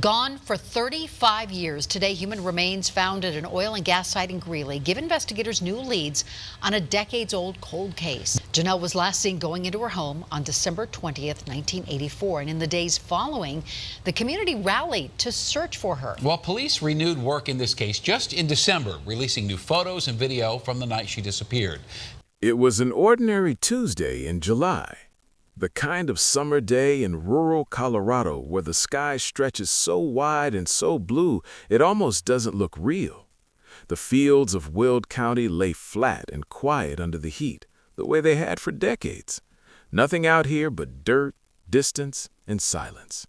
Gone for 35 years, today human remains found at an oil and gas site in Greeley give investigators new leads on a decades-old cold case. Jonelle was last seen going into her home on December 20th, 1984, and in the days following, the community rallied to search for her. Well, police renewed work in this case just in December, releasing new photos and video from the night she disappeared. It was an ordinary Tuesday in July. The kind of summer day in rural Colorado where the sky stretches so wide and so blue it almost doesn't look real. The fields of Weld County lay flat and quiet under the heat, the way they had for decades. Nothing out here but dirt, distance, and silence.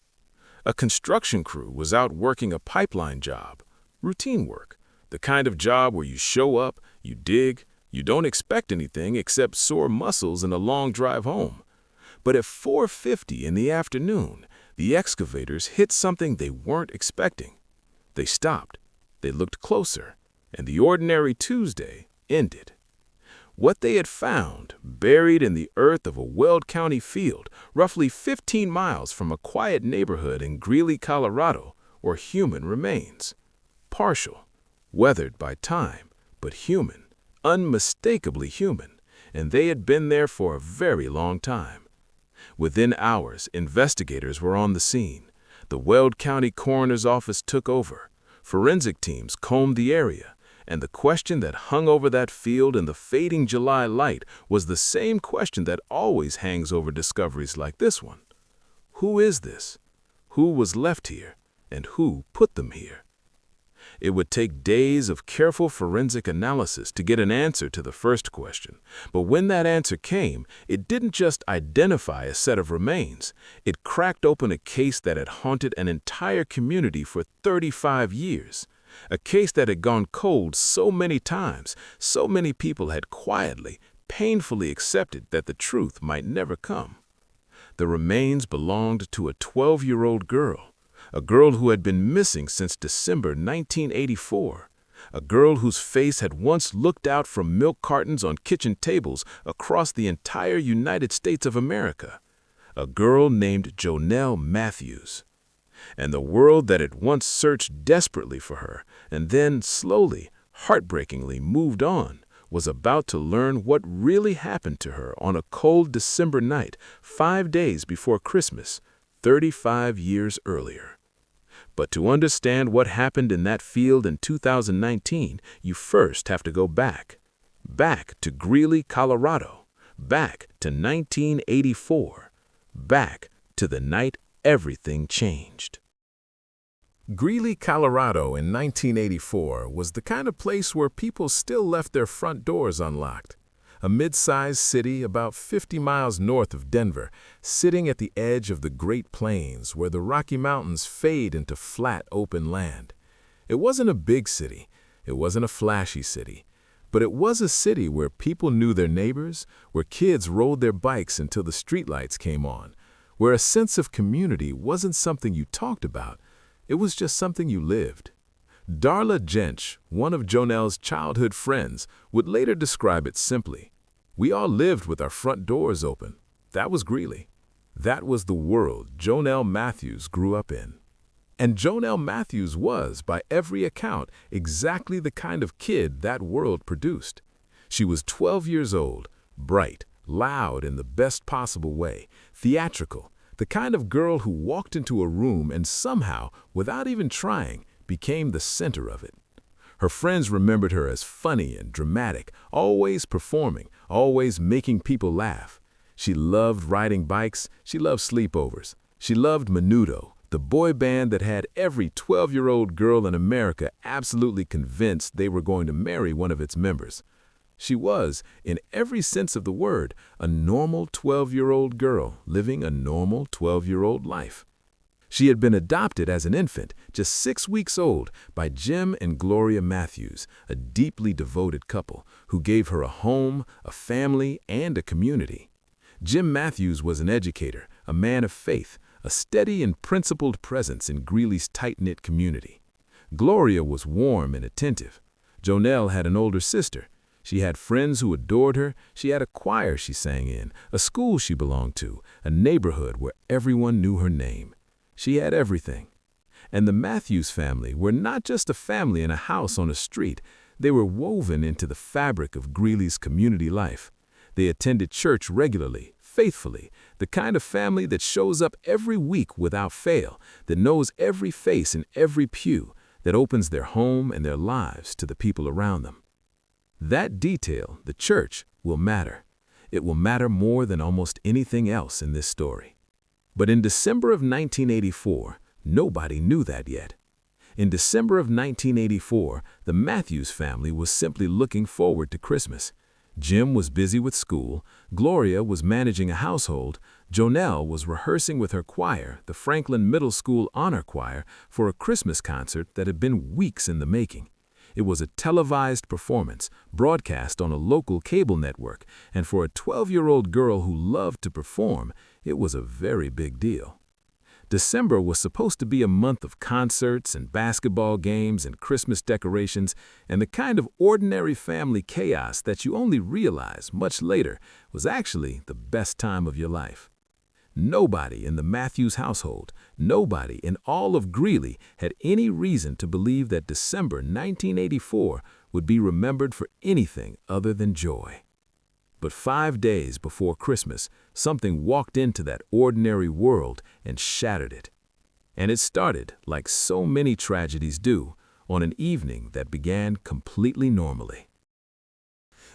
A construction crew was out working a pipeline job, routine work, the kind of job where you show up, you dig, you don't expect anything except sore muscles and a long drive home. But at 4:50 in the afternoon, the excavators hit something they weren't expecting. They stopped, they looked closer, and the ordinary Tuesday ended. What they had found, buried in the earth of a Weld County field, roughly 15 miles from a quiet neighborhood in Greeley, Colorado, were human remains. Partial, weathered by time, but human, unmistakably human, and they had been there for a very long time. Within hours, investigators were on the scene. The Weld County Coroner's Office took over. Forensic teams combed the area, and the question that hung over that field in the fading July light was the same question that always hangs over discoveries like this one. Who is this? Who was left here? And who put them here? It would take days of careful forensic analysis to get an answer to the first question. But when that answer came, it didn't just identify a set of remains. It cracked open a case that had haunted an entire community for 35 years. A case that had gone cold so many times, so many people had quietly, painfully accepted that the truth might never come. The remains belonged to a 12-year-old girl. A girl who had been missing since December 1984. A girl whose face had once looked out from milk cartons on kitchen tables across the entire United States of America. A girl named Jonelle Matthews. And the world that had once searched desperately for her and then slowly, heartbreakingly moved on was about to learn what really happened to her on a cold December night 5 days before Christmas, 35 years earlier. But to understand what happened in that field in 2019, you first have to go back. Back to Greeley, Colorado. Back to 1984. Back to the night everything changed. Greeley, Colorado in 1984 was the kind of place where people still left their front doors unlocked. A mid-sized city about 50 miles north of Denver, sitting at the edge of the Great Plains where the Rocky Mountains fade into flat, open land. It wasn't a big city, it wasn't a flashy city, but it was a city where people knew their neighbors, where kids rode their bikes until the streetlights came on, where a sense of community wasn't something you talked about, it was just something you lived. Darla Jench, one of Jonelle's childhood friends, would later describe it simply. We all lived with our front doors open. That was Greeley. That was the world Jonelle Matthews grew up in. And Jonelle Matthews was, by every account, exactly the kind of kid that world produced. She was 12 years old, bright, loud in the best possible way, theatrical, the kind of girl who walked into a room and somehow, without even trying, became the center of it. Her friends remembered her as funny and dramatic, always performing, always making people laugh. She loved riding bikes, she loved sleepovers. She loved Menudo, the boy band that had every 12-year-old girl in America absolutely convinced they were going to marry one of its members. She was, in every sense of the word, a normal 12-year-old girl living a normal 12-year-old life. She had been adopted as an infant, just 6 weeks old, by Jim and Gloria Matthews, a deeply devoted couple who gave her a home, a family, and a community. Jim Matthews was an educator, a man of faith, a steady and principled presence in Greeley's tight-knit community. Gloria was warm and attentive. Jonelle had an older sister. She had friends who adored her. She had a choir she sang in, a school she belonged to, a neighborhood where everyone knew her name. She had everything. And the Matthews family were not just a family in a house on a street. They were woven into the fabric of Greeley's community life. They attended church regularly, faithfully, the kind of family that shows up every week without fail, that knows every face in every pew, that opens their home and their lives to the people around them. That detail, the church, will matter. It will matter more than almost anything else in this story. But in December of 1984, nobody knew that yet. In December of 1984, the Matthews family was simply looking forward to Christmas. Jim was busy with school, Gloria was managing a household, Jonelle was rehearsing with her choir, the Franklin Middle School Honor Choir, for a Christmas concert that had been weeks in the making. It was a televised performance, broadcast on a local cable network, and for a 12-year-old girl who loved to perform, it was a very big deal. December was supposed to be a month of concerts and basketball games and Christmas decorations and the kind of ordinary family chaos that you only realize much later was actually the best time of your life. Nobody in the Matthews household, nobody in all of Greeley had any reason to believe that December 1984 would be remembered for anything other than joy. But 5 days before Christmas, something walked into that ordinary world and shattered it. And it started, like so many tragedies do, on an evening that began completely normally.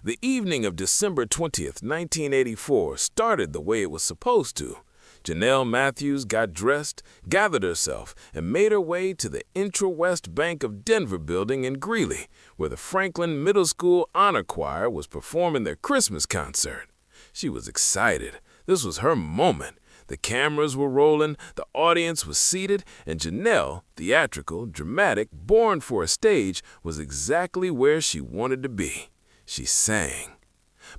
The evening of December 20th, 1984 started the way it was supposed to. Jonelle Matthews got dressed, gathered herself, and made her way to the Intra-West Bank of Denver building in Greeley, where the Franklin Middle School Honor Choir was performing their Christmas concert. She was excited. This was her moment. The cameras were rolling, the audience was seated, and Jonelle, theatrical, dramatic, born for a stage, was exactly where she wanted to be. She sang.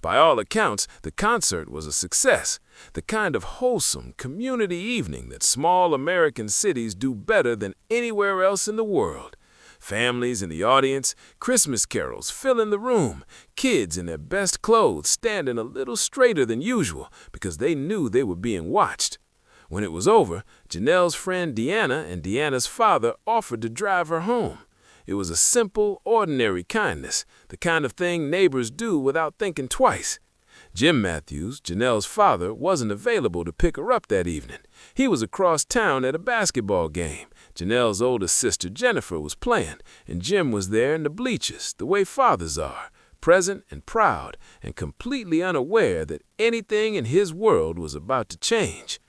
By all accounts, the concert was a success, the kind of wholesome community evening that small American cities do better than anywhere else in the world. Families in the audience, Christmas carols filling the room, kids in their best clothes standing a little straighter than usual because they knew they were being watched. When it was over, Jonelle's friend Deanna and Deanna's father offered to drive her home. It was a simple, ordinary kindness, the kind of thing neighbors do without thinking twice. Jim Matthews, Jonelle's father, wasn't available to pick her up that evening. He was across town at a basketball game. Jonelle's oldest sister, Jennifer, was playing, and Jim was there in the bleachers, the way fathers are, present and proud, and completely unaware that anything in his world was about to change.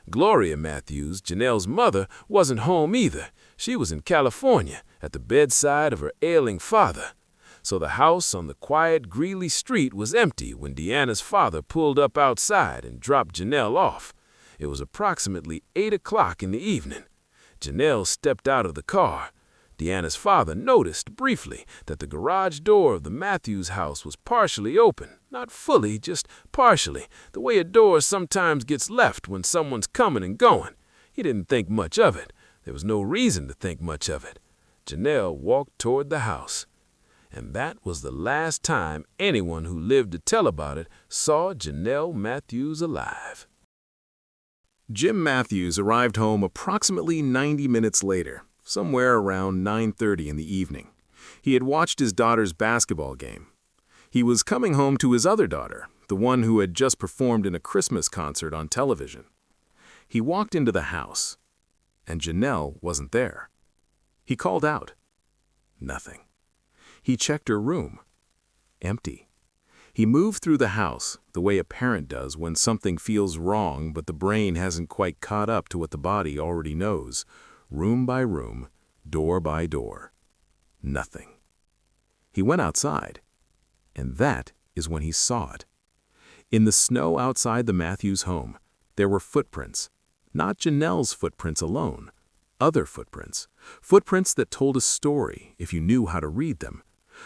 Gloria Matthews, Jonelle's mother, wasn't home either. She was in California, at the bedside of her ailing father. So the house on the quiet Greeley street was empty when Deanna's father pulled up outside and dropped Jonelle off. It was approximately 8 o'clock in the evening. Jonelle stepped out of the car. Deanna's father noticed briefly that the garage door of the Matthews house was partially open. Not fully, just partially, the way a door sometimes gets left when someone's coming and going. He didn't think much of it. There was no reason to think much of it. Jonelle walked toward the house. And that was the last time anyone who lived to tell about it saw Jonelle Matthews alive. Jim Matthews arrived home approximately 90 minutes later, somewhere around 9:30 in the evening. He had watched his daughter's basketball game. He was coming home to his other daughter, the one who had just performed in a Christmas concert on television. He walked into the house, and Jonelle wasn't there. He called out. Nothing. He checked her room. Empty. He moved through the house, the way a parent does when something feels wrong but the brain hasn't quite caught up to what the body already knows, room by room, door by door. Nothing. He went outside, and that is when he saw it. In the snow outside the Matthews home, there were footprints, not Jonelle's footprints alone, other footprints, footprints that told a story if you knew how to read them,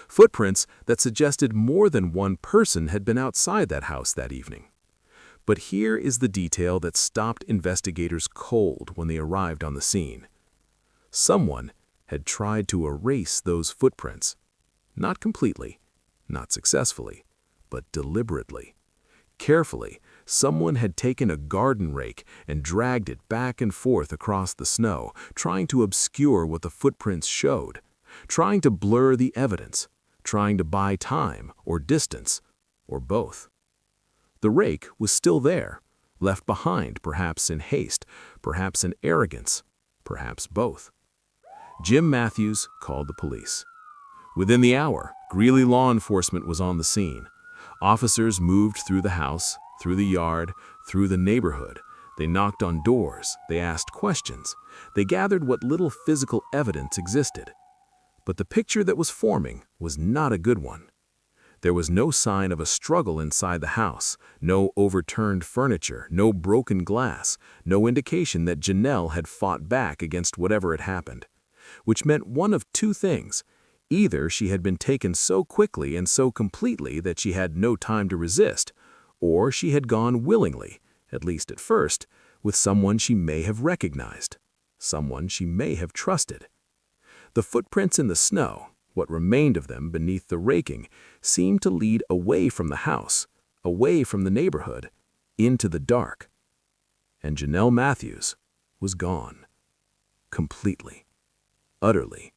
footprints that suggested more than one person had been outside that house that evening. But here is the detail that stopped investigators cold when they arrived on the scene. Someone had tried to erase those footprints. Not completely, not successfully, but deliberately. Carefully, Someone had taken a garden rake and dragged it back and forth across the snow, trying to obscure what the footprints showed, trying to blur the evidence, trying to buy time or distance, or both. The rake was still there, left behind perhaps in haste, perhaps in arrogance, perhaps both. Jim Matthews called the police. Within the hour, Greeley law enforcement was on the scene. Officers moved through the house, through the yard, through the neighborhood. They knocked on doors, they asked questions, they gathered what little physical evidence existed. But the picture that was forming was not a good one. There was no sign of a struggle inside the house, no overturned furniture, no broken glass, no indication that Jonelle had fought back against whatever had happened. Which meant one of two things. Either she had been taken so quickly and so completely that she had no time to resist, or she had gone willingly, at least at first, with someone she may have recognized, someone she may have trusted. The footprints in the snow, what remained of them beneath the raking, seemed to lead away from the house, away from the neighborhood, into the dark. And Jonelle Matthews was gone. Completely. Utterly.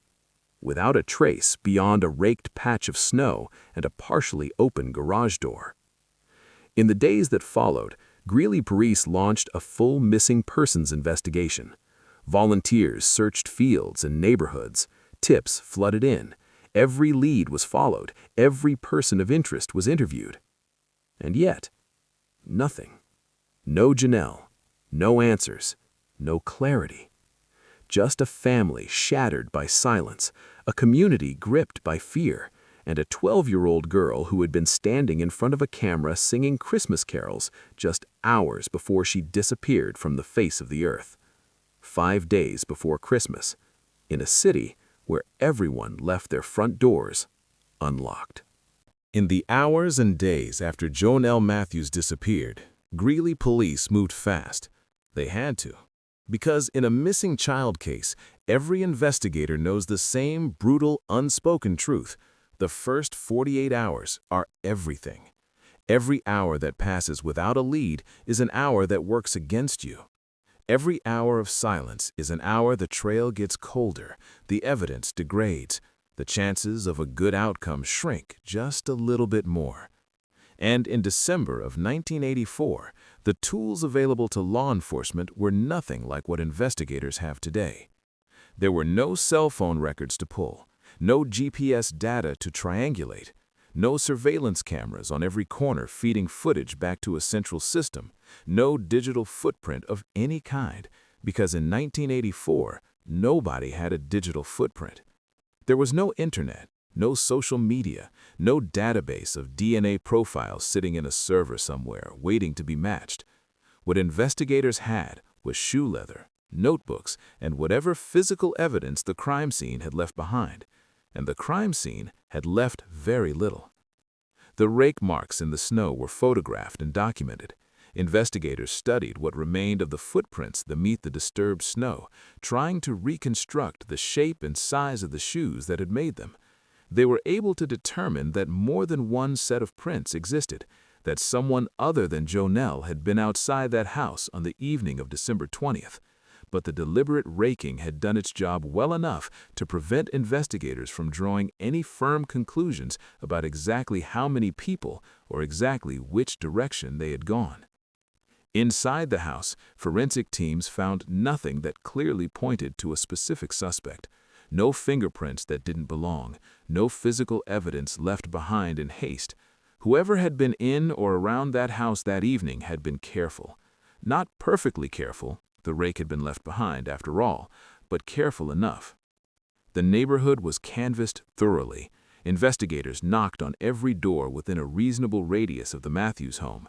Without a trace beyond a raked patch of snow and a partially open garage door. In the days that followed, Greeley police launched a full missing persons investigation. Volunteers searched fields and neighborhoods. Tips flooded in. Every lead was followed. Every person of interest was interviewed. And yet, nothing. No Jonelle. No answers. No clarity. Just a family shattered by silence, a community gripped by fear, and a 12-year-old girl who had been standing in front of a camera singing Christmas carols just hours before she disappeared from the face of the earth. 5 days before Christmas, in a city where everyone left their front doors unlocked. In the hours and days after Jonelle Matthews disappeared, Greeley police moved fast. They had to. Because in a missing child case, every investigator knows the same brutal, unspoken truth. The first 48 hours are everything. Every hour that passes without a lead is an hour that works against you. Every hour of silence is an hour the trail gets colder, the evidence degrades, the chances of a good outcome shrink just a little bit more. And in December of 1984, the tools available to law enforcement were nothing like what investigators have today. There were no cell phone records to pull, no GPS data to triangulate, no surveillance cameras on every corner feeding footage back to a central system, no digital footprint of any kind, because in 1984, nobody had a digital footprint. There was no internet, no social media, no database of DNA profiles sitting in a server somewhere waiting to be matched. What investigators had was shoe leather, notebooks, and whatever physical evidence the crime scene had left behind. And the crime scene had left very little. The rake marks in the snow were photographed and documented. Investigators studied what remained of the footprints beneath the disturbed snow, trying to reconstruct the shape and size of the shoes that had made them. They were able to determine that more than one set of prints existed, that someone other than Jonelle had been outside that house on the evening of December 20th. But the deliberate raking had done its job well enough to prevent investigators from drawing any firm conclusions about exactly how many people or exactly which direction they had gone. Inside the house, forensic teams found nothing that clearly pointed to a specific suspect. No fingerprints that didn't belong, no physical evidence left behind in haste. Whoever had been in or around that house that evening had been careful. Not perfectly careful, the rake had been left behind after all, but careful enough. The neighborhood was canvassed thoroughly. Investigators knocked on every door within a reasonable radius of the Matthews home.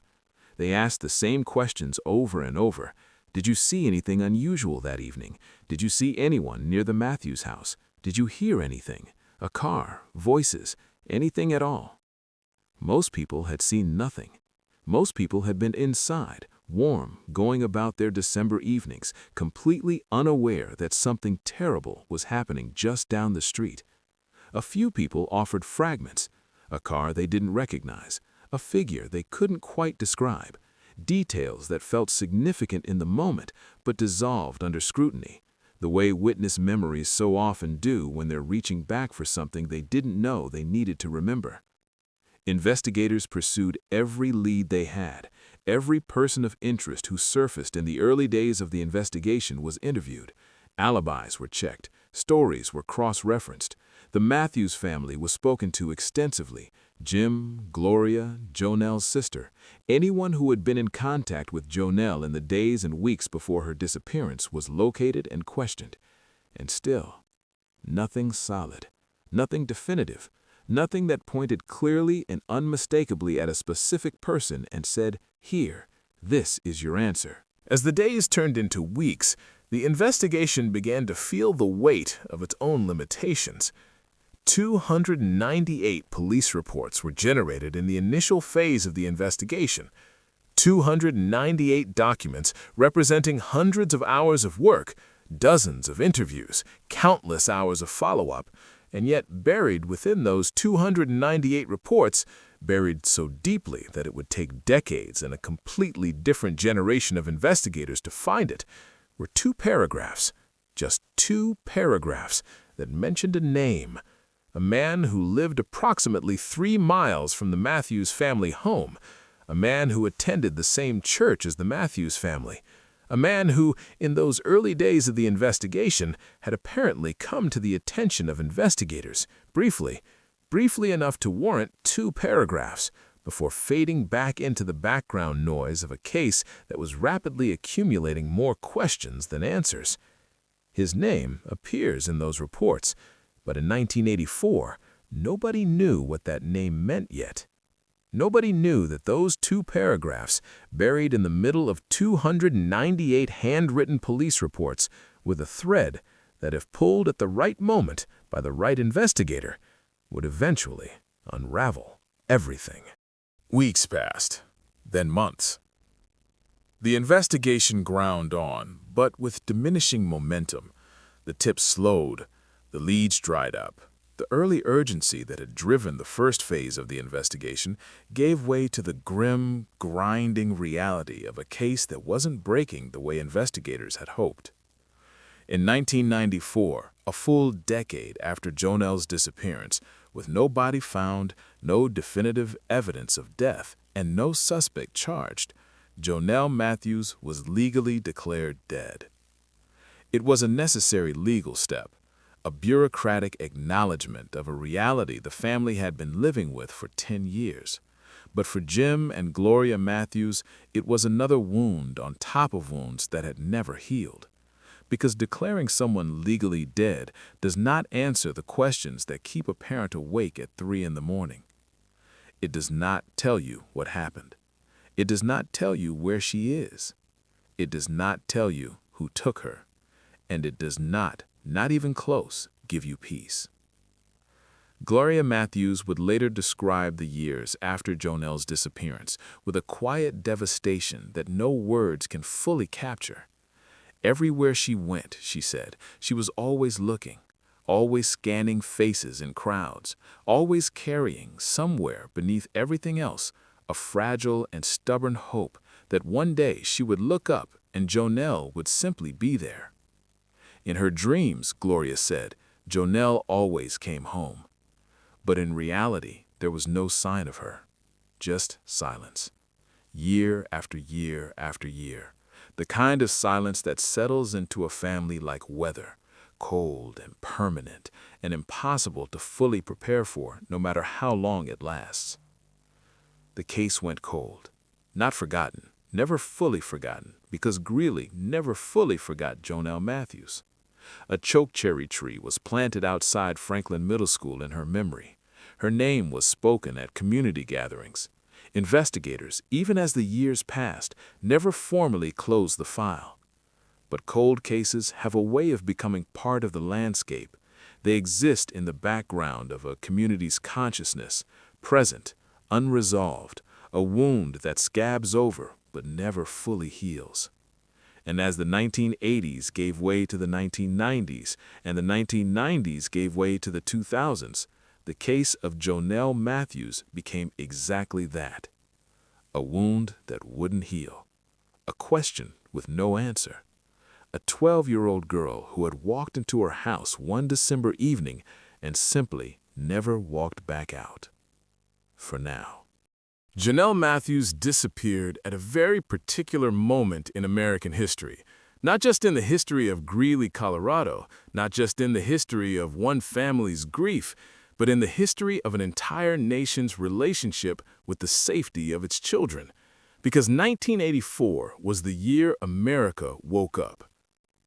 They asked the same questions over and over. Did you see anything unusual that evening? Did you see anyone near the Matthews house? Did you hear anything? A car, voices, anything at all? Most people had seen nothing. Most people had been inside, warm, going about their December evenings, completely unaware that something terrible was happening just down the street. A few people offered fragments, a car they didn't recognize, a figure they couldn't quite describe, details that felt significant in the moment but dissolved under scrutiny, the way witness memories so often do when they're reaching back for something they didn't know they needed to remember. Investigators pursued every lead they had. Every person of interest who surfaced in the early days of the investigation was interviewed. Alibis were checked. Stories were cross-referenced. The Matthews family was spoken to extensively. Jim, Gloria, Jonelle's sister, anyone who had been in contact with Jonelle in the days and weeks before her disappearance was located and questioned. And still, nothing solid, nothing definitive, nothing that pointed clearly and unmistakably at a specific person and said, "Here, this is your answer." As the days turned into weeks, the investigation began to feel the weight of its own limitations. 298 police reports were generated in the initial phase of the investigation. 298 documents representing hundreds of hours of work, dozens of interviews, countless hours of follow-up, and yet buried within those 298 reports, buried so deeply that it would take decades and a completely different generation of investigators to find it, were two paragraphs, just two paragraphs, that mentioned a name. A man who lived approximately 3 miles from the Matthews family home, a man who attended the same church as the Matthews family, a man who, in those early days of the investigation, had apparently come to the attention of investigators, briefly enough to warrant 2 paragraphs, before fading back into the background noise of a case that was rapidly accumulating more questions than answers. His name appears in those reports, but in 1984, nobody knew what that name meant yet. Nobody knew that those 2 paragraphs, buried in the middle of 298 handwritten police reports, with a thread that, if pulled at the right moment by the right investigator, would eventually unravel everything. Weeks passed, then months. The investigation ground on, but with diminishing momentum. The tips slowed, the leads dried up. The early urgency that had driven the first phase of the investigation gave way to the grim, grinding reality of a case that wasn't breaking the way investigators had hoped. In 1994, a full decade after Jonelle's disappearance, with no body found, no definitive evidence of death, and no suspect charged, Jonelle Matthews was legally declared dead. It was a necessary legal step, a bureaucratic acknowledgement of a reality the family had been living with for 10 years. But for Jim and Gloria Matthews, it was another wound on top of wounds that had never healed. Because declaring someone legally dead does not answer the questions that keep a parent awake at 3 in the morning. It does not tell you what happened. It does not tell you where she is. It does not tell you who took her. And it does not even close, give you peace. Gloria Matthews would later describe the years after Jonelle's disappearance with a quiet devastation that no words can fully capture. Everywhere she went, she said, she was always looking, always scanning faces in crowds, always carrying, somewhere beneath everything else, a fragile and stubborn hope that one day she would look up and Jonelle would simply be there. In her dreams, Gloria said, Jonelle always came home. But in reality, there was no sign of her, just silence. Year after year after year, the kind of silence that settles into a family like weather, cold and permanent and impossible to fully prepare for no matter how long it lasts. The case went cold, not forgotten, never fully forgotten, because Greeley never fully forgot Jonelle Matthews. A chokecherry tree was planted outside Franklin Middle School in her memory. Her name was spoken at community gatherings. Investigators, even as the years passed, never formally closed the file. But cold cases have a way of becoming part of the landscape. They exist in the background of a community's consciousness, present, unresolved, a wound that scabs over but never fully heals. And as the 1980s gave way to the 1990s, and the 1990s gave way to the 2000s, the case of Jonelle Matthews became exactly that. A wound that wouldn't heal. A question with no answer. A 12-year-old girl who had walked into her house one December evening and simply never walked back out. For now. Jonelle Matthews disappeared at a very particular moment in American history. Not just in the history of Greeley, Colorado, not just in the history of one family's grief, but in the history of an entire nation's relationship with the safety of its children. Because 1984 was the year America woke up.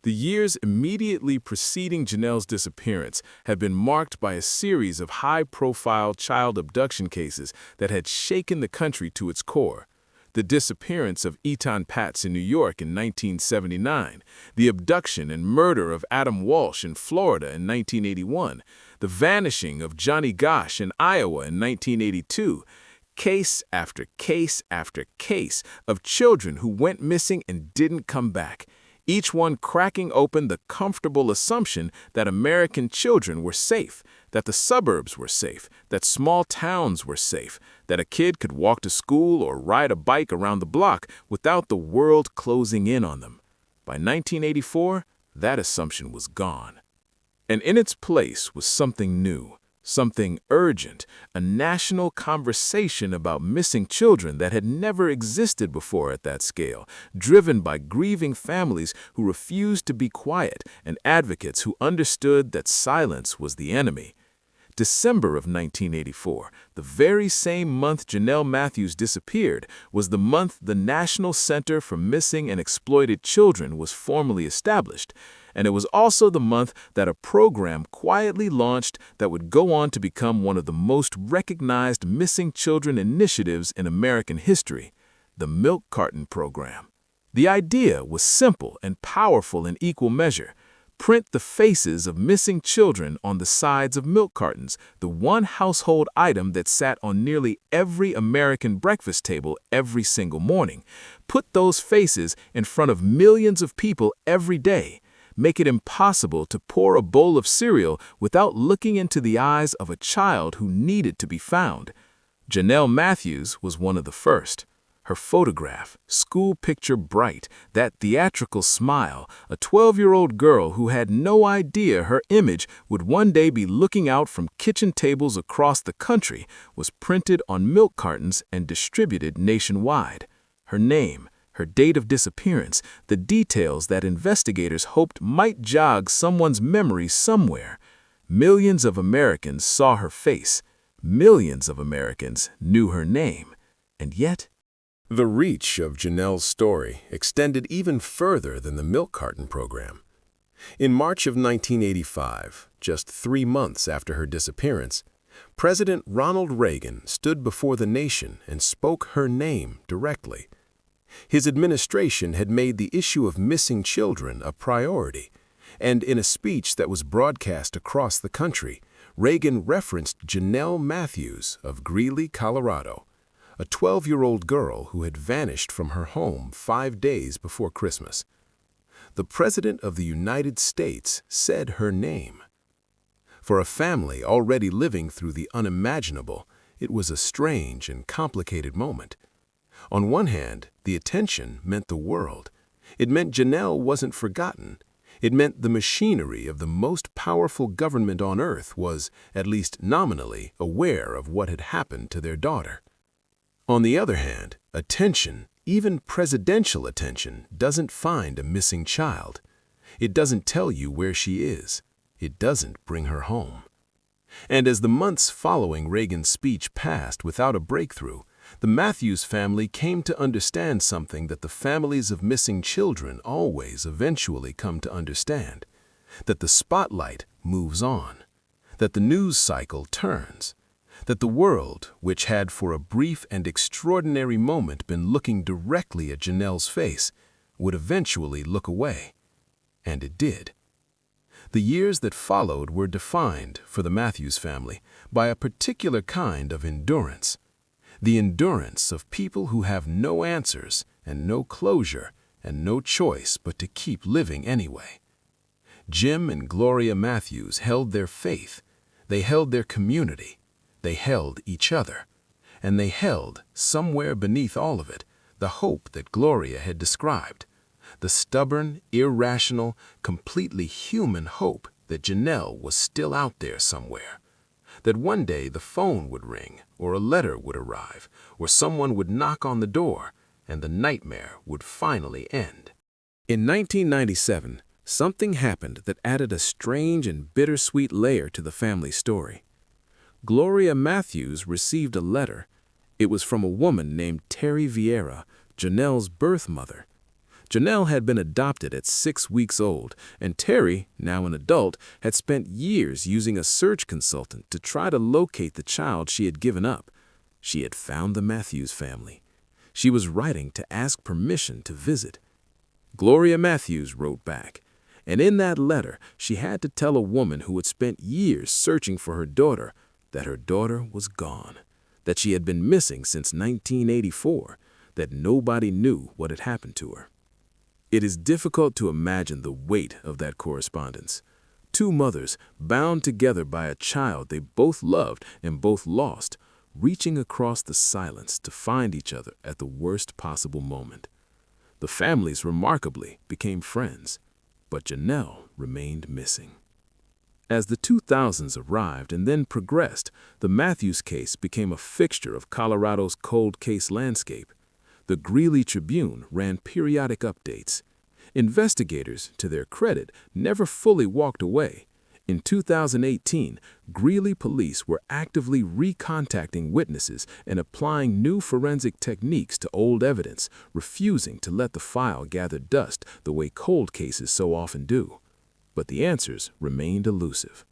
The years immediately preceding Jonelle's disappearance had been marked by a series of high-profile child abduction cases that had shaken the country to its core. The disappearance of Eton Patz in New York in 1979, the abduction and murder of Adam Walsh in Florida in 1981, the vanishing of Johnny Gosch in Iowa in 1982, case after case after case of children who went missing and didn't come back, each one cracking open the comfortable assumption that American children were safe, that the suburbs were safe, that small towns were safe, that a kid could walk to school or ride a bike around the block without the world closing in on them. By 1984, that assumption was gone. And in its place was something new, something urgent, a national conversation about missing children that had never existed before at that scale, driven by grieving families who refused to be quiet and advocates who understood that silence was the enemy. December of 1984, the very same month Jonelle Matthews disappeared, was the month the National Center for Missing and Exploited Children was formally established. And it was also the month that a program quietly launched that would go on to become one of the most recognized missing children initiatives in American history, the Milk Carton Program. The idea was simple and powerful in equal measure. Print the faces of missing children on the sides of milk cartons, the one household item that sat on nearly every American breakfast table every single morning. Put those faces in front of millions of people every day. Make it impossible to pour a bowl of cereal without looking into the eyes of a child who needed to be found. Jonelle Matthews was one of the first. Her photograph, school picture bright, that theatrical smile, a 12-year-old girl who had no idea her image would one day be looking out from kitchen tables across the country, was printed on milk cartons and distributed nationwide. Her name, her date of disappearance, the details that investigators hoped might jog someone's memory somewhere. Millions of Americans saw her face. Millions of Americans knew her name. And yet, the reach of Jonelle's story extended even further than the milk carton program. In March of 1985, just 3 months after her disappearance, President Ronald Reagan stood before the nation and spoke her name directly. His administration had made the issue of missing children a priority, and in a speech that was broadcast across the country, Reagan referenced Jonelle Matthews of Greeley, Colorado, a 12-year-old girl who had vanished from her home 5 days before Christmas. The President of the United States said her name. For a family already living through the unimaginable, it was a strange and complicated moment. On one hand, the attention meant the world. It meant Jonelle wasn't forgotten. It meant the machinery of the most powerful government on earth was, at least nominally, aware of what had happened to their daughter. On the other hand, attention, even presidential attention, doesn't find a missing child. It doesn't tell you where she is. It doesn't bring her home. And as the months following Reagan's speech passed without a breakthrough, the Matthews family came to understand something that the families of missing children always eventually come to understand, that the spotlight moves on, that the news cycle turns, that the world, which had for a brief and extraordinary moment been looking directly at Jonelle's face, would eventually look away. And it did. The years that followed were defined, for the Matthews family, by a particular kind of endurance. The endurance of people who have no answers and no closure and no choice but to keep living anyway. Jim and Gloria Matthews held their faith. They held their community. They held each other. and they held, somewhere beneath all of it, the hope that Gloria had described. The stubborn, irrational, completely human hope that Jonelle was still out there somewhere. That one day the phone would ring, or a letter would arrive, or someone would knock on the door, and the nightmare would finally end. In 1997, something happened that added a strange and bittersweet layer to the family story. Gloria Matthews received a letter. It was from a woman named Terry Vieira, Jonelle's birth mother. Jonelle had been adopted at 6 weeks old, and Terry, now an adult, had spent years using a search consultant to try to locate the child she had given up. She had found the Matthews family. She was writing to ask permission to visit. Gloria Matthews wrote back, and in that letter she had to tell a woman who had spent years searching for her daughter that her daughter was gone, that she had been missing since 1984, that nobody knew what had happened to her. It is difficult to imagine the weight of that correspondence. Two mothers, bound together by a child they both loved and both lost, reaching across the silence to find each other at the worst possible moment. The families remarkably became friends, but Jonelle remained missing. As the 2000s arrived and then progressed, the Matthews case became a fixture of Colorado's cold case landscape. The Greeley Tribune ran periodic updates. Investigators, to their credit, never fully walked away. In 2018, Greeley police were actively recontacting witnesses and applying new forensic techniques to old evidence, refusing to let the file gather dust the way cold cases so often do. But the answers remained elusive.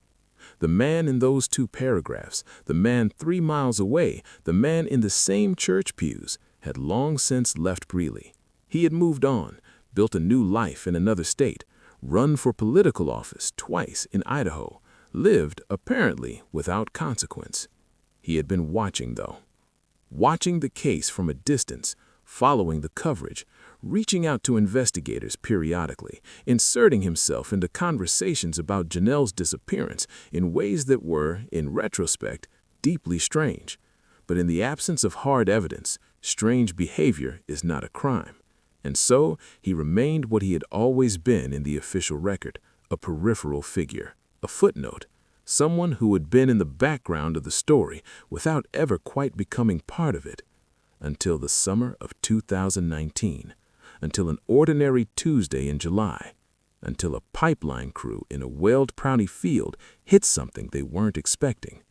The man in those 2 paragraphs, the man 3 miles away, the man in the same church pews, had long since left Greeley. He had moved on, built a new life in another state, run for political office twice in Idaho, lived, apparently, without consequence. He had been watching, though. Watching the case from a distance, following the coverage, reaching out to investigators periodically, inserting himself into conversations about Jonelle's disappearance in ways that were, in retrospect, deeply strange. But in the absence of hard evidence, strange behavior is not a crime. And so he remained what he had always been in the official record, a peripheral figure, a footnote, someone who had been in the background of the story without ever quite becoming part of it, until the summer of 2019, until an ordinary Tuesday in July, until a pipeline crew in a Weld County field hit something they weren't expecting,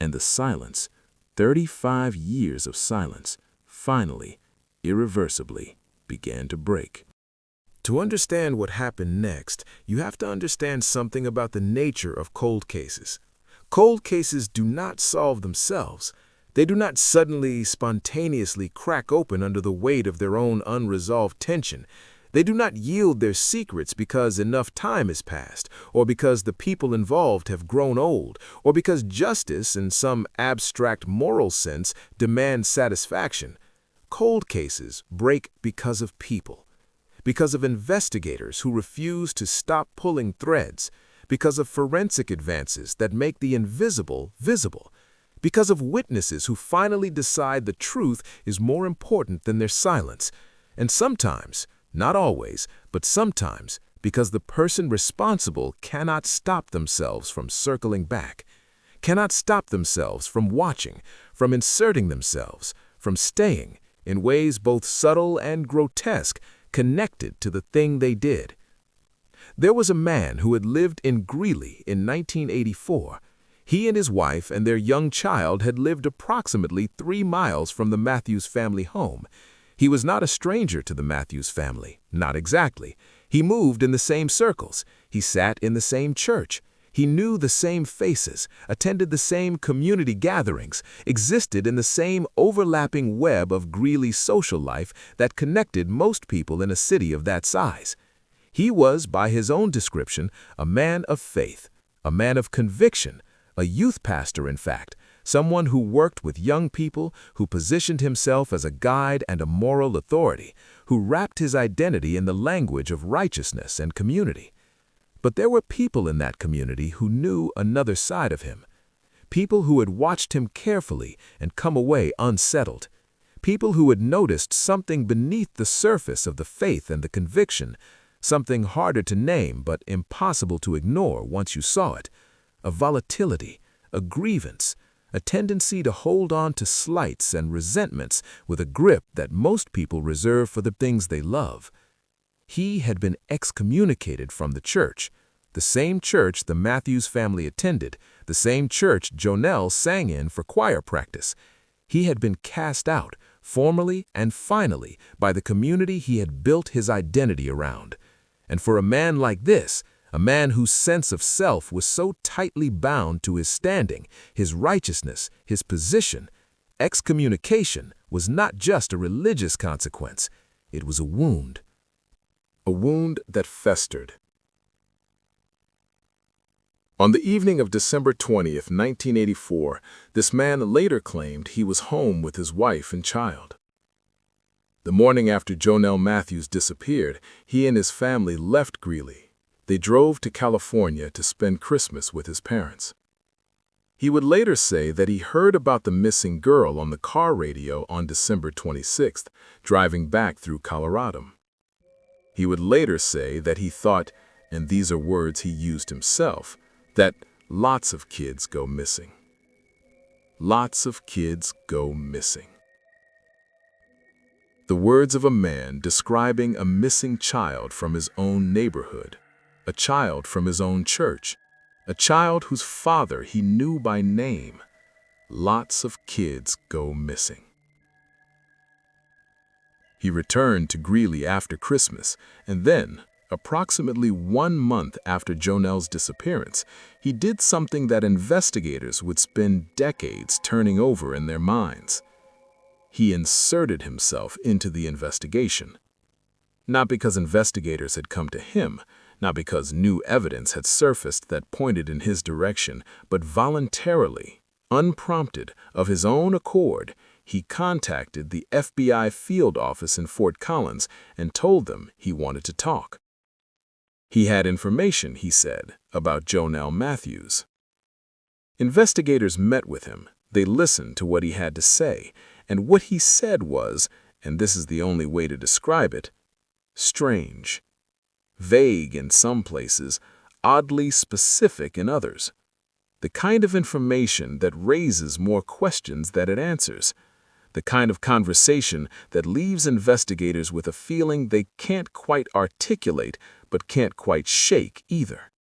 and the silence, 35 years of silence, finally, irreversibly, began to break. To understand what happened next, you have to understand something about the nature of cold cases. Cold cases do not solve themselves. They do not suddenly, spontaneously crack open under the weight of their own unresolved tension. They do not yield their secrets because enough time has passed, or because the people involved have grown old, or because justice, in some abstract moral sense, demands satisfaction. Cold cases break because of people, because of investigators who refuse to stop pulling threads, because of forensic advances that make the invisible visible, because of witnesses who finally decide the truth is more important than their silence, and sometimes, not always, but sometimes, because the person responsible cannot stop themselves from circling back, cannot stop themselves from watching, from inserting themselves, from staying, in ways both subtle and grotesque, connected to the thing they did. There was a man who had lived in Greeley in 1984. He and his wife and their young child had lived approximately 3 miles from the Matthews family home. He was not a stranger to the Matthews family, not exactly. He moved in the same circles. He sat in the same church. He knew the same faces, attended the same community gatherings, existed in the same overlapping web of Greeley social life that connected most people in a city of that size. He was, by his own description, a man of faith, a man of conviction, a youth pastor, in fact, someone who worked with young people, who positioned himself as a guide and a moral authority, who wrapped his identity in the language of righteousness and community. But there were people in that community who knew another side of him. People who had watched him carefully and come away unsettled. People who had noticed something beneath the surface of the faith and the conviction, something harder to name but impossible to ignore once you saw it. A volatility, a grievance, a tendency to hold on to slights and resentments with a grip that most people reserve for the things they love. He had been excommunicated from the church, the same church the Matthews family attended, the same church Jonelle sang in for choir practice. He had been cast out, formally and finally, by the community he had built his identity around. And for a man like this, a man whose sense of self was so tightly bound to his standing, his righteousness, his position, excommunication was not just a religious consequence, it was a wound. A wound that festered. On the evening of December 20th, 1984, this man later claimed he was home with his wife and child. The morning after Jonelle Matthews disappeared, he and his family left Greeley. They drove to California to spend Christmas with his parents. He would later say that he heard about the missing girl on the car radio on December 26th, driving back through Colorado. He would later say that he thought, and these are words he used himself, that lots of kids go missing. Lots of kids go missing. The words of a man describing a missing child from his own neighborhood, a child from his own church, a child whose father he knew by name. Lots of kids go missing. He returned to Greeley after Christmas, and then, approximately 1 month after Jonelle's disappearance, he did something that investigators would spend decades turning over in their minds. He inserted himself into the investigation. Not because investigators had come to him, not because new evidence had surfaced that pointed in his direction, but voluntarily, unprompted, of his own accord, he contacted the FBI field office in Fort Collins and told them he wanted to talk. He had information, he said, about Jonelle Matthews. Investigators met with him. They listened to what he had to say, and what he said was, and this is the only way to describe it, strange. Vague in some places, oddly specific in others. The kind of information that raises more questions than it answers. The kind of conversation that leaves investigators with a feeling they can't quite articulate, but can't quite shake either.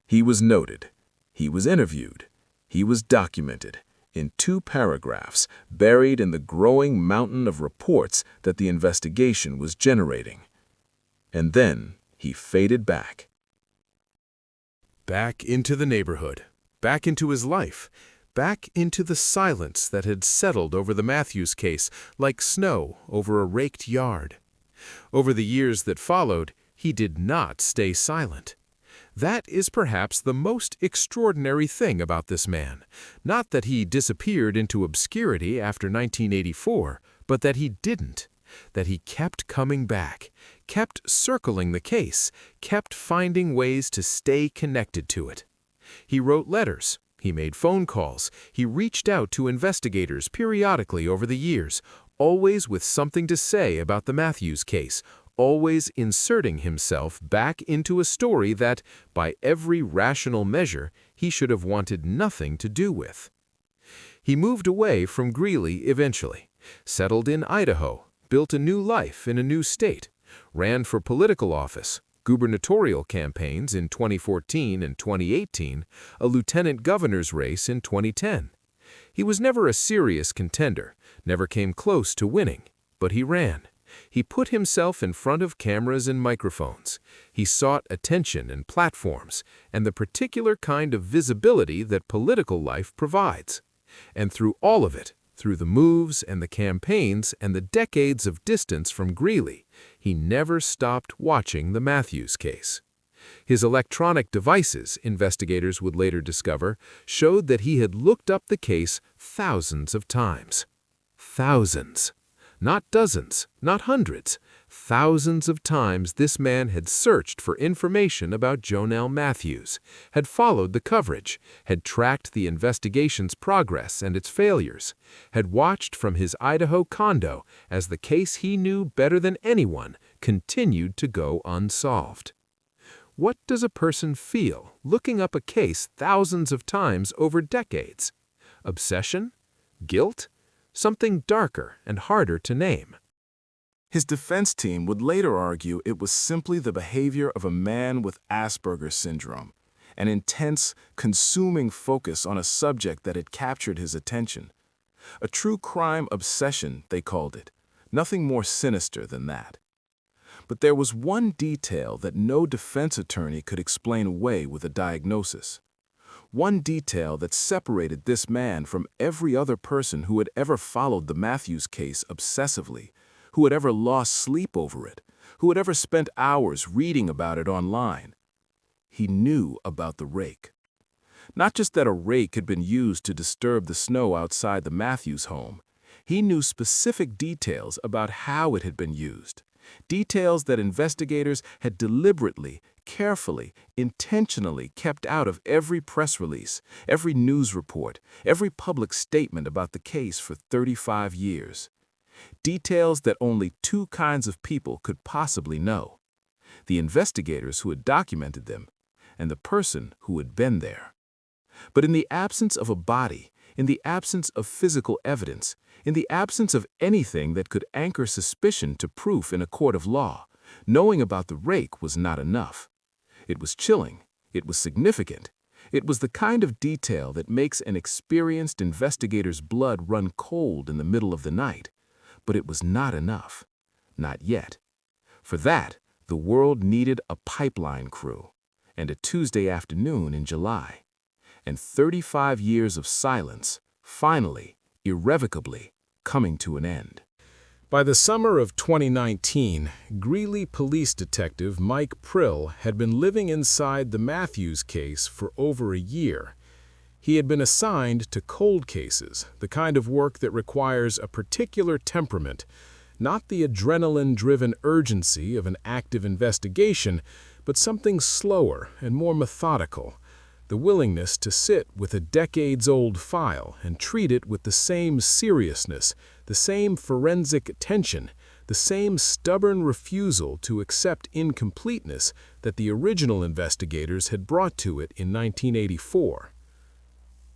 He was noted. He was interviewed. He was documented in 2 paragraphs buried in the growing mountain of reports that the investigation was generating. And then he faded back. Back into the neighborhood, back into his life, back into the silence that had settled over the Matthews case like snow over a raked yard. Over the years that followed, he did not stay silent. That is perhaps the most extraordinary thing about this man. Not that he disappeared into obscurity after 1984, but that he didn't. That he kept coming back, kept circling the case, kept finding ways to stay connected to it. He wrote letters, he made phone calls, he reached out to investigators periodically over the years, always with something to say about the Matthews case, always inserting himself back into a story that, by every rational measure, he should have wanted nothing to do with. He moved away from Greeley eventually, settled in Idaho, built a new life in a new state, ran for political office, gubernatorial campaigns in 2014 and 2018, a lieutenant governor's race in 2010. He was never a serious contender, never came close to winning, but he ran. He put himself in front of cameras and microphones. He sought attention and platforms, and the particular kind of visibility that political life provides. And through all of it, through the moves and the campaigns and the decades of distance from Greeley, he never stopped watching the Matthews case. His electronic devices, investigators would later discover, showed that he had looked up the case thousands of times. Thousands. Not dozens, not hundreds. Thousands of times this man had searched for information about Jonelle Matthews, had followed the coverage, had tracked the investigation's progress and its failures, had watched from his Idaho condo as the case he knew better than anyone continued to go unsolved. What does a person feel looking up a case thousands of times over decades? Obsession? Guilt? Something darker and harder to name. His defense team would later argue it was simply the behavior of a man with Asperger's syndrome, an intense, consuming focus on a subject that had captured his attention. A true crime obsession, they called it, nothing more sinister than that. But there was one detail that no defense attorney could explain away with a diagnosis. One detail that separated this man from every other person who had ever followed the Matthews case obsessively, who had ever lost sleep over it, who had ever spent hours reading about it online. He knew about the rake. Not just that a rake had been used to disturb the snow outside the Matthews home. He knew specific details about how it had been used. Details that investigators had deliberately, carefully, intentionally kept out of every press release, every news report, every public statement about the case for 35 years. Details that only two kinds of people could possibly know: the investigators who had documented them, and the person who had been there. But in the absence of a body, in the absence of physical evidence, in the absence of anything that could anchor suspicion to proof in a court of law, knowing about the rake was not enough. It was chilling. It was significant. It was the kind of detail that makes an experienced investigator's blood run cold in the middle of the night. But it was not enough. Not yet. For that, the world needed a pipeline crew, and a Tuesday afternoon in July. And 35 years of silence, finally, irrevocably, coming to an end. By the summer of 2019, Greeley police detective Mike Prill had been living inside the Matthews case for over a year. He had been assigned to cold cases, the kind of work that requires a particular temperament, not the adrenaline-driven urgency of an active investigation, but something slower and more methodical, the willingness to sit with a decades-old file and treat it with the same seriousness, the same forensic attention, the same stubborn refusal to accept incompleteness that the original investigators had brought to it in 1984.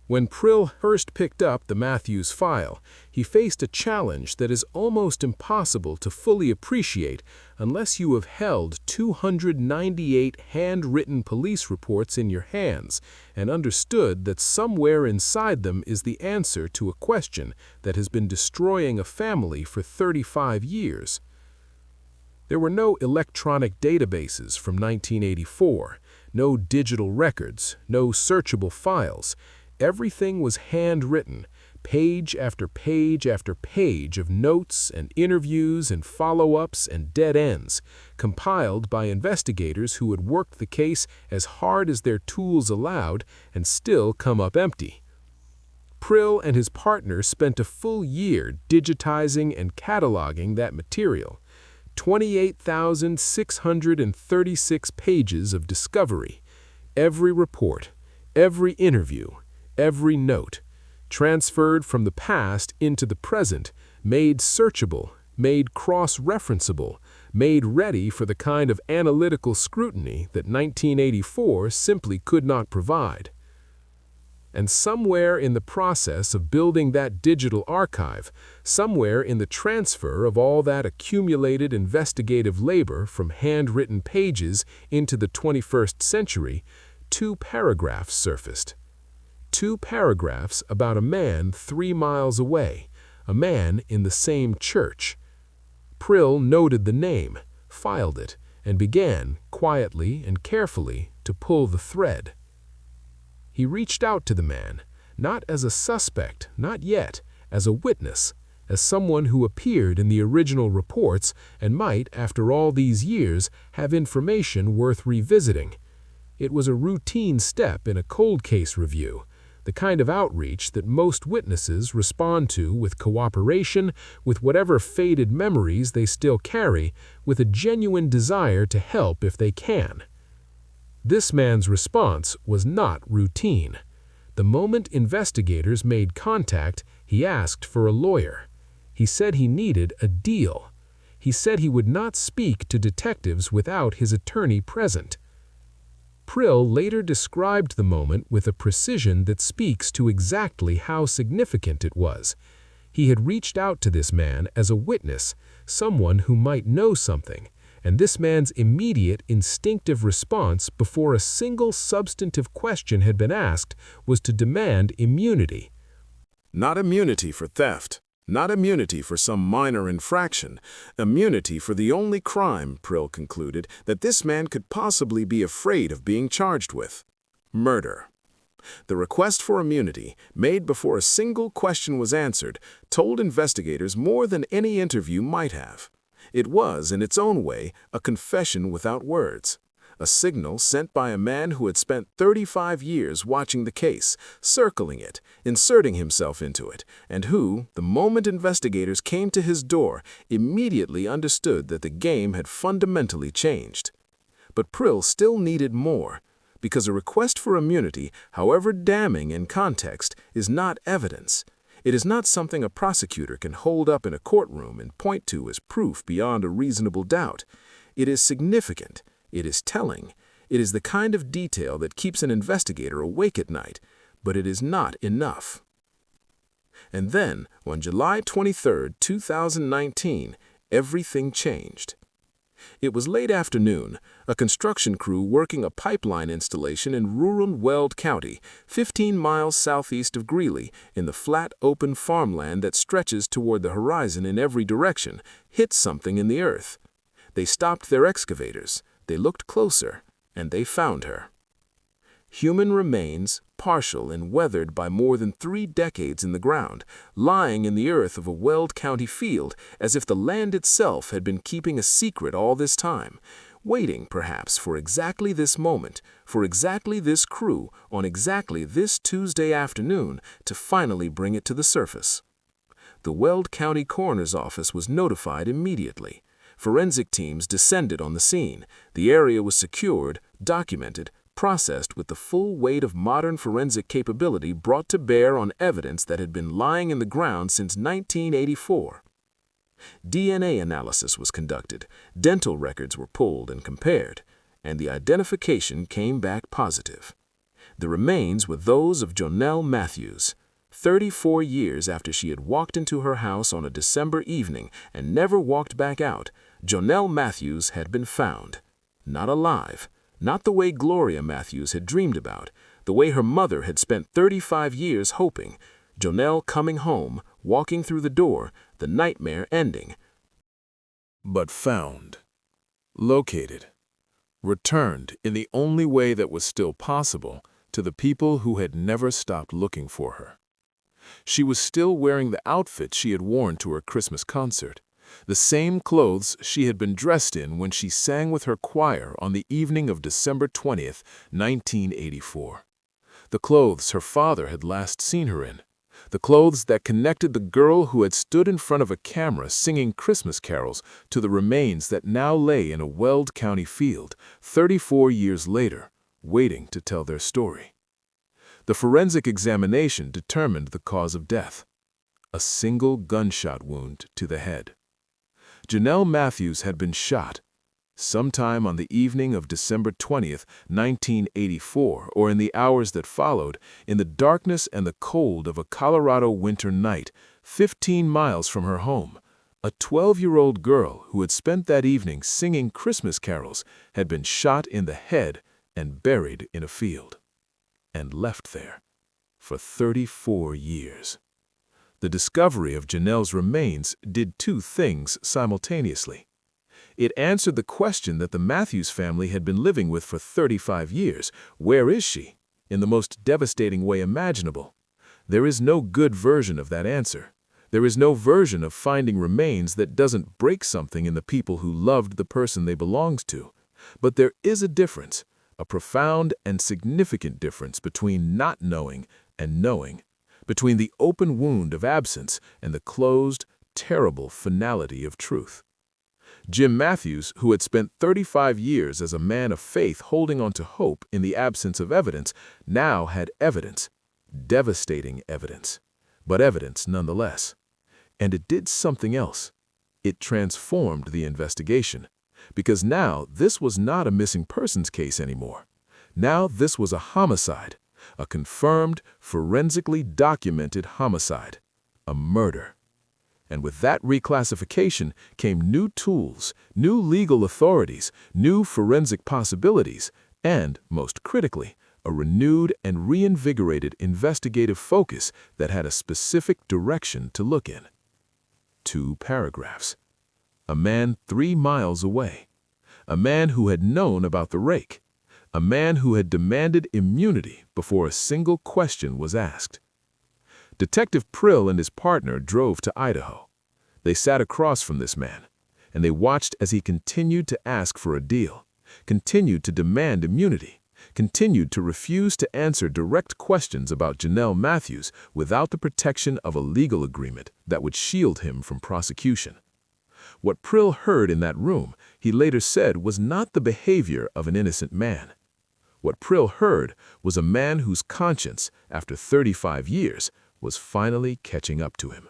When Prill first picked up the Matthews file, he faced a challenge that is almost impossible to fully appreciate unless you have held 298 handwritten police reports in your hands and understood that somewhere inside them is the answer to a question that has been destroying a family for 35 years. There were no electronic databases from 1984, no digital records, no searchable files. Everything was handwritten, page after page after page of notes and interviews and follow-ups and dead ends, compiled by investigators who had worked the case as hard as their tools allowed and still come up empty. Prill and his partner spent a full year digitizing and cataloging that material. 28,636 pages of discovery. Every report, every interview, every note, transferred from the past into the present, made searchable, made cross-referenceable, made ready for the kind of analytical scrutiny that 1984 simply could not provide. And somewhere in the process of building that digital archive, somewhere in the transfer of all that accumulated investigative labor from handwritten pages into the 21st century, 2 paragraphs surfaced. 2 paragraphs about a man 3 miles away, a man in the same church. Prill noted the name, filed it, and began, quietly and carefully, to pull the thread. He reached out to the man, not as a suspect, not yet, as a witness, as someone who appeared in the original reports and might, after all these years, have information worth revisiting. It was a routine step in a cold case review, the kind of outreach that most witnesses respond to with cooperation, with whatever faded memories they still carry, with a genuine desire to help if they can. This man's response was not routine. The moment investigators made contact, he asked for a lawyer. He said he needed a deal. He said he would not speak to detectives without his attorney present. Prill later described the moment with a precision that speaks to exactly how significant it was. He had reached out to this man as a witness, someone who might know something, and this man's immediate, instinctive response before a single substantive question had been asked was to demand immunity. Not immunity for theft, not immunity for some minor infraction, immunity for the only crime, Prill concluded, that this man could possibly be afraid of being charged with: murder. The request for immunity, made before a single question was answered, told investigators more than any interview might have. It was, in its own way, a confession without words, a signal sent by a man who had spent 35 years watching the case, circling it, inserting himself into it, and who, the moment investigators came to his door, immediately understood that the game had fundamentally changed. But Prill still needed more, because a request for immunity, however damning in context, is not evidence. It is not something a prosecutor can hold up in a courtroom and point to as proof beyond a reasonable doubt. It is significant. It is telling. It is the kind of detail that keeps an investigator awake at night, but it is not enough. And then, on July 23, 2019, everything changed. It was late afternoon, a construction crew working a pipeline installation in rural Weld County, 15 miles southeast of Greeley, in the flat, open farmland that stretches toward the horizon in every direction, hit something in the earth. They stopped their excavators. They looked closer, and they found her. Human remains, partial and weathered by more than 3 decades in the ground, lying in the earth of a Weld County field as if the land itself had been keeping a secret all this time, waiting perhaps for exactly this moment, for exactly this crew, on exactly this Tuesday afternoon, to finally bring it to the surface. The Weld County Coroner's Office was notified immediately. Forensic teams descended on the scene. The area was secured, documented, processed with the full weight of modern forensic capability brought to bear on evidence that had been lying in the ground since 1984. DNA analysis was conducted, dental records were pulled and compared, and the identification came back positive. The remains were those of Jonelle Matthews. 34 years after she had walked into her house on a December evening and never walked back out, Jonelle Matthews had been found. Not alive, not the way Gloria Matthews had dreamed about, the way her mother had spent 35 years hoping. Jonelle coming home, walking through the door, the nightmare ending. But found, located, returned in the only way that was still possible to the people who had never stopped looking for her. She was still wearing the outfit she had worn to her Christmas concert, the same clothes she had been dressed in when she sang with her choir on the evening of December 20th, 1984. The clothes her father had last seen her in. The clothes that connected the girl who had stood in front of a camera singing Christmas carols to the remains that now lay in a Weld County field 34 years later, waiting to tell their story. The forensic examination determined the cause of death: a single gunshot wound to the head. Jonelle Matthews had been shot sometime on the evening of December 20th, 1984, or in the hours that followed, in the darkness and the cold of a Colorado winter night, 15 miles from her home. A 12-year-old girl who had spent that evening singing Christmas carols had been shot in the head and buried in a field, and left there for 34 years. The discovery of Jonelle's remains did 2 things simultaneously. It answered the question that the Matthews family had been living with for 35 years. Where is she? In the most devastating way imaginable. There is no good version of that answer. There is no version of finding remains that doesn't break something in the people who loved the person they belonged to. But there is a difference, a profound and significant difference between not knowing and knowing, between the open wound of absence and the closed, terrible finality of truth. Jim Matthews, who had spent 35 years as a man of faith holding on to hope in the absence of evidence, now had evidence, devastating evidence, but evidence nonetheless. And it did something else. It transformed the investigation, because now this was not a missing persons case anymore. Now this was a homicide, a confirmed, forensically documented homicide, a murder. And with that reclassification came new tools, new legal authorities, new forensic possibilities, and, most critically, a renewed and reinvigorated investigative focus that had a specific direction to look in. 2 paragraphs. A man 3 miles away. A man who had known about the rake. A man who had demanded immunity before a single question was asked. Detective Prill and his partner drove to Idaho. They sat across from this man, and they watched as he continued to ask for a deal, continued to demand immunity, continued to refuse to answer direct questions about Jonelle Matthews without the protection of a legal agreement that would shield him from prosecution. What Prill heard in that room, he later said, was not the behavior of an innocent man. What Prill heard was a man whose conscience, after 35 years, was finally catching up to him.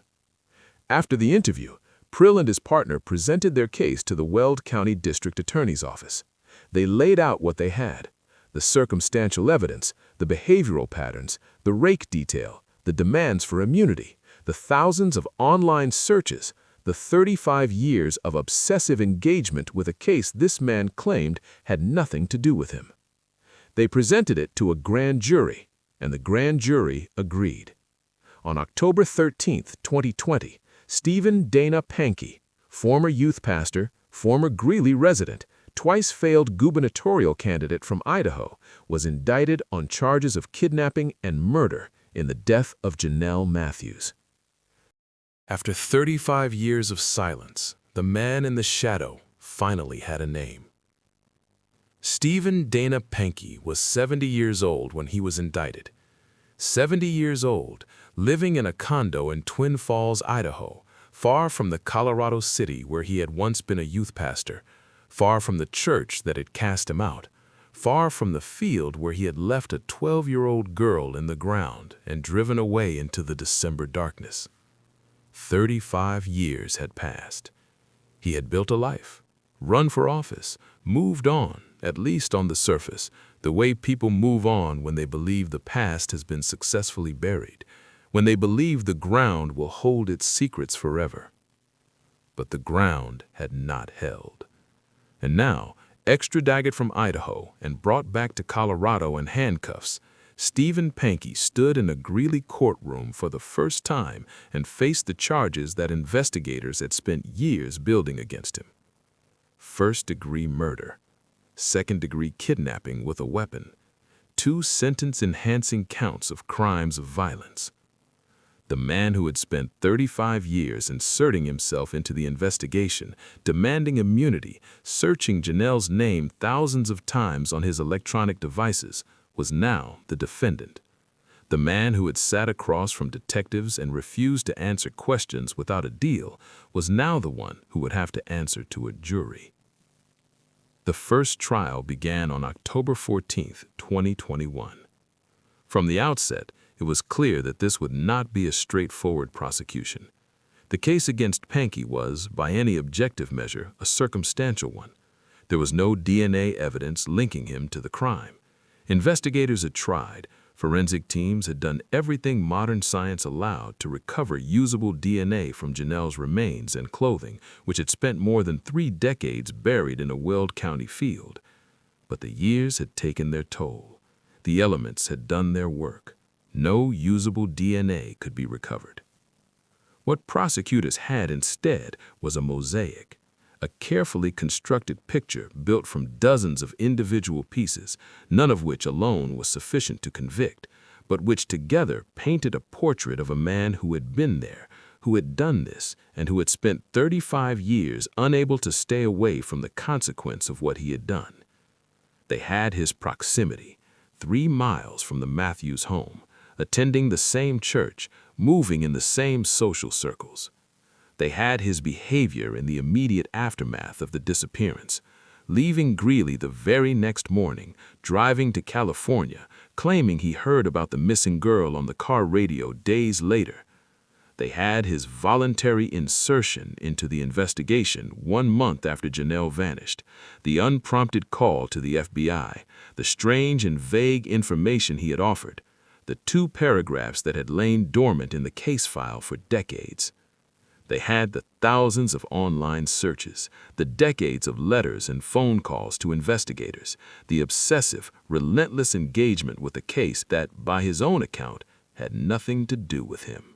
After the interview, Prill and his partner presented their case to the Weld County District Attorney's Office. They laid out what they had: the circumstantial evidence, the behavioral patterns, the rake detail, the demands for immunity, the thousands of online searches, the 35 years of obsessive engagement with a case this man claimed had nothing to do with him. They presented it to a grand jury, and the grand jury agreed. On October 13, 2020, Stephen Dana Pankey, former youth pastor, former Greeley resident, twice failed gubernatorial candidate from Idaho, was indicted on charges of kidnapping and murder in the death of Jonelle Matthews. After 35 years of silence, the man in the shadow finally had a name. Stephen Dana Pankey was 70 years old when he was indicted. 70 years old, living in a condo in Twin Falls, Idaho, far from the Colorado city where he had once been a youth pastor, far from the church that had cast him out, far from the field where he had left a 12-year-old girl in the ground and driven away into the December darkness. 35 years had passed. He had built a life, run for office, moved on, at least on the surface, the way people move on when they believe the past has been successfully buried, when they believe the ground will hold its secrets forever. But the ground had not held. And now, extradited from Idaho and brought back to Colorado in handcuffs, Stephen Pankey stood in a Greeley courtroom for the first time and faced the charges that investigators had spent years building against him. First-degree murder, second-degree kidnapping with a weapon, 2 sentence-enhancing counts of crimes of violence. The man who had spent 35 years inserting himself into the investigation, demanding immunity, searching Jonelle's name thousands of times on his electronic devices, was now the defendant. The man who had sat across from detectives and refused to answer questions without a deal was now the one who would have to answer to a jury. The first trial began on October 14, 2021. From the outset, it was clear that this would not be a straightforward prosecution. The case against Pankey was, by any objective measure, a circumstantial one. There was no DNA evidence linking him to the crime. Investigators had tried. Forensic teams had done everything modern science allowed to recover usable DNA from Jonelle's remains and clothing, which had spent more than 3 decades buried in a Weld County field. But the years had taken their toll. The elements had done their work. No usable DNA could be recovered. What prosecutors had instead was a mosaic, a carefully constructed picture built from dozens of individual pieces, none of which alone was sufficient to convict, but which together painted a portrait of a man who had been there, who had done this, and who had spent 35 years unable to stay away from the consequence of what he had done. They had his proximity, 3 miles from the Matthews home, attending the same church, moving in the same social circles. They had his behavior in the immediate aftermath of the disappearance, leaving Greeley the very next morning, driving to California, claiming he heard about the missing girl on the car radio days later. They had his voluntary insertion into the investigation 1 month after Jonelle vanished, the unprompted call to the FBI, the strange and vague information he had offered, the 2 paragraphs that had lain dormant in the case file for decades. They had the thousands of online searches, the decades of letters and phone calls to investigators, the obsessive, relentless engagement with a case that, by his own account, had nothing to do with him.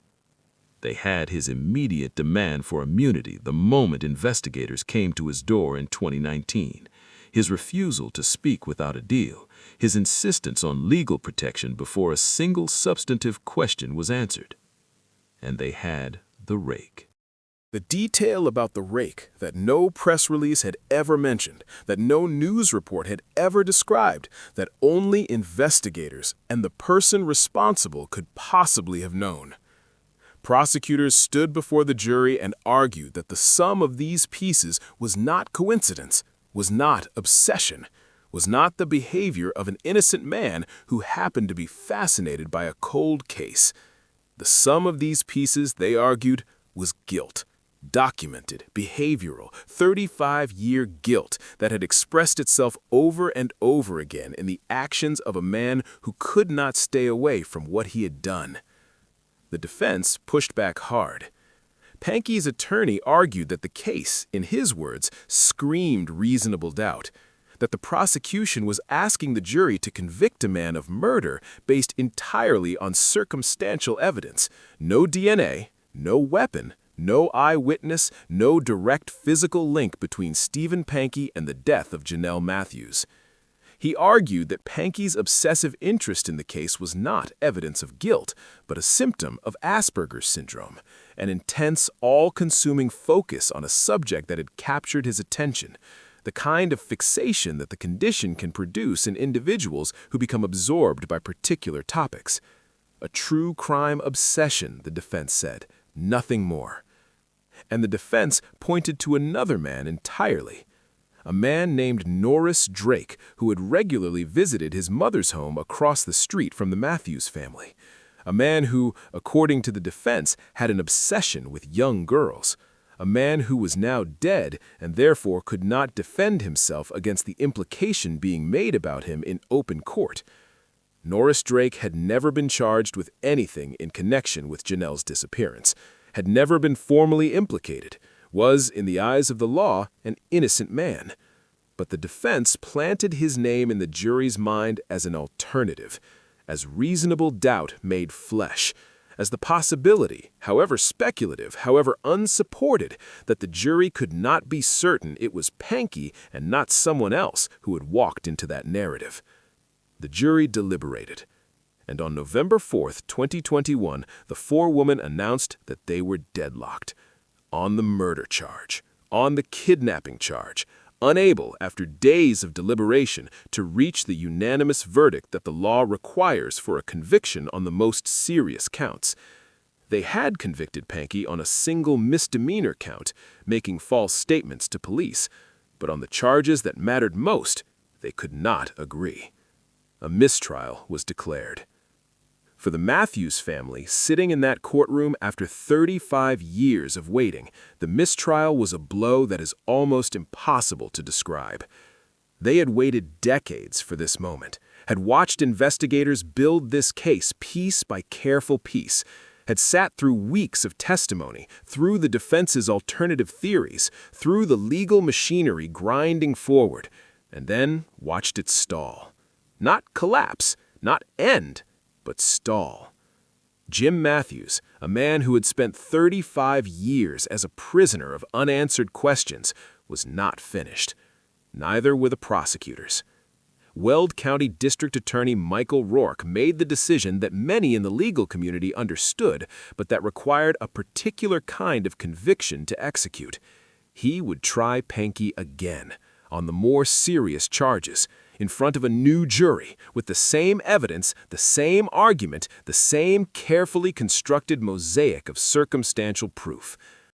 They had his immediate demand for immunity the moment investigators came to his door in 2019, his refusal to speak without a deal, his insistence on legal protection before a single substantive question was answered. And they had the rake. The detail about the rake that no press release had ever mentioned, that no news report had ever described, that only investigators and the person responsible could possibly have known. Prosecutors stood before the jury and argued that the sum of these pieces was not coincidence, was not obsession, was not the behavior of an innocent man who happened to be fascinated by a cold case. The sum of these pieces, they argued, was guilt. Documented, behavioral, 35-year guilt that had expressed itself over and over again in the actions of a man who could not stay away from what he had done. The defense pushed back hard. Pankey's attorney argued that the case, in his words, screamed reasonable doubt, that the prosecution was asking the jury to convict a man of murder based entirely on circumstantial evidence, no DNA, no weapon, no eyewitness, no direct physical link between Stephen Pankey and the death of Jonelle Matthews. He argued that Pankey's obsessive interest in the case was not evidence of guilt, but a symptom of Asperger's syndrome, an intense, all-consuming focus on a subject that had captured his attention, the kind of fixation that the condition can produce in individuals who become absorbed by particular topics. A true crime obsession, the defense said, nothing more. And the defense pointed to another man entirely, a man named Norris Drake, who had regularly visited his mother's home across the street from the Matthews family, a man who, according to the defense, had an obsession with young girls, a man who was now dead and therefore could not defend himself against the implication being made about him in open court. Norris Drake had never been charged with anything in connection with Jonelle's disappearance, had never been formally implicated, was, in the eyes of the law, an innocent man. But the defense planted his name in the jury's mind as an alternative, as reasonable doubt made flesh, as the possibility, however speculative, however unsupported, that the jury could not be certain it was Pankey and not someone else who had walked into that narrative. The jury deliberated, and on November 4th, 2021, the 4 women announced that they were deadlocked. On the murder charge, on the kidnapping charge, unable, after days of deliberation, to reach the unanimous verdict that the law requires for a conviction on the most serious counts. They had convicted Pankey on a single misdemeanor count, making false statements to police, but on the charges that mattered most, they could not agree. A mistrial was declared. For the Matthews family, sitting in that courtroom after 35 years of waiting, the mistrial was a blow that is almost impossible to describe. They had waited decades for this moment, had watched investigators build this case piece by careful piece, had sat through weeks of testimony, through the defense's alternative theories, through the legal machinery grinding forward, and then watched it stall. Not collapse, not end, but stall. Jim Matthews, a man who had spent 35 years as a prisoner of unanswered questions, was not finished. Neither were the prosecutors. Weld County District Attorney Michael Rourke made the decision that many in the legal community understood, but that required a particular kind of conviction to execute. He would try Pankey again, on the more serious charges, in front of a new jury, with the same evidence, the same argument, the same carefully constructed mosaic of circumstantial proof.